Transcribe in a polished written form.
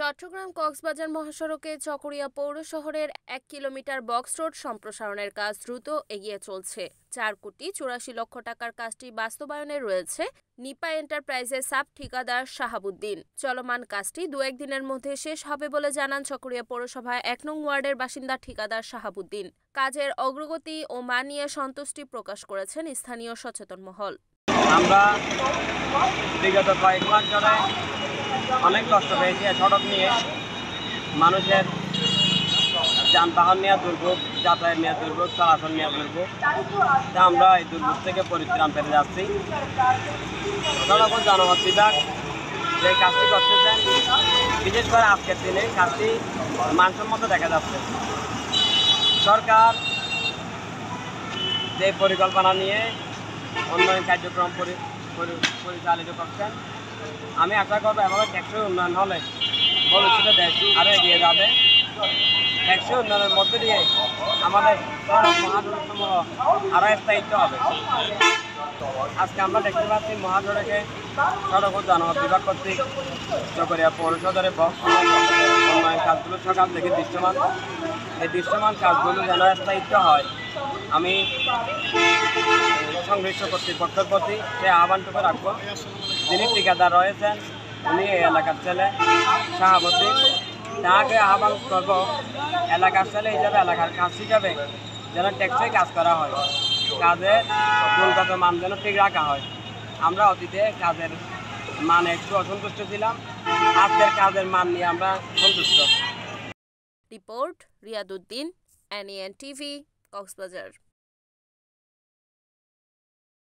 চট্টগ্রাম কক্সবাজার মহাসড়কে চকরিয়া পৌর শহরের ১ কিলোমিটার বক্স রোড সম্প্রসারণের কাজ দ্রুত এগিয়ে চলছে। ৪,৮৪,০০,০০০ টাকার কাজটি বাস্তবায়নে রয়েছে নিপা এন্টারপ্রাইজের সাব ঠিকাদার শাহাবুদ্দিন। চলমান কাজটি ২-১ দিনের মধ্যে শেষ হবে বলে জানান চকরিয়া পৌরসভায় ১ নং ওয়ার্ডের বাসিন্দা ঠিকাদার শাহাবুদ্দিন। কাজের অগ্রগতি ও মান নিয়ে সন্তুষ্টি প্রকাশ করেছেন স্থানীয় সচেতন মহল। আমরা বিগত কয়েক মাস ধরে অনেক কষ্ট পেয়েছি সড়ক নিয়ে, মানুষের যানবাহন নিয়ে দুর্ভোগ, যাতায়াত নিয়ে দুর্ভোগ, চলাচল নিয়ে দুর্ভোগ। তা আমরা এই দুর্ভোগ থেকে পরিত্রাণ পেতে যাচ্ছি। সড়ক ও জনপথ বিভাগ যে কাজটি করতেছেন, বিশেষ করে আজকের দিনে কাজটি মানসম্মত দেখা যাচ্ছে। সরকার যে পরিকল্পনা নিয়ে উন্নয়ন কার্যক্রম পরিচালিত করছেন, আমি আশা করবো এভাবে টেকসই উন্নয়ন হলে ভবিষ্যতে দেশ আরও এগিয়ে যাবে। টেকসই উন্নয়নের মধ্যে দিয়ে আমাদের মহাসড়কসমূহ আরও স্থায়িত্ব হবে। আজকে আমরা দেখতে পাচ্ছি মহাসড়কে সড়ক ও জনপথ বিভাগ কর্তৃক চকরিয়া পৌরসদরে উন্নয়ন কাজগুলো সকাল থেকে দৃশ্যমান। এই দৃশ্যমান কাজগুলো যেন স্থায়িত্ব হয়, আমি সংশ্লিষ্ট কর্তৃপক্ষের প্রতি সে আহ্বানটুকু রাখবো। যিনি ঠিকাদার রয়েছেন, উনি এই এলাকার ছেলে শাহাবুদ্দিন, তাকে আহ্বান করবো এলাকার ছেলে হিসাবে, এলাকার কাজ হিসাবে যেন টেকসই কাজ করা হয়, কাজের গুণগত মান যেন ঠিক রাখা হয়। আমরা অতীতে কাজের মানে একটু অসন্তুষ্ট ছিলাম, আজকের কাজের মান নিয়ে আমরা সন্তুষ্ট। Report Riaduddin, NEN TV, Cox's Bazar.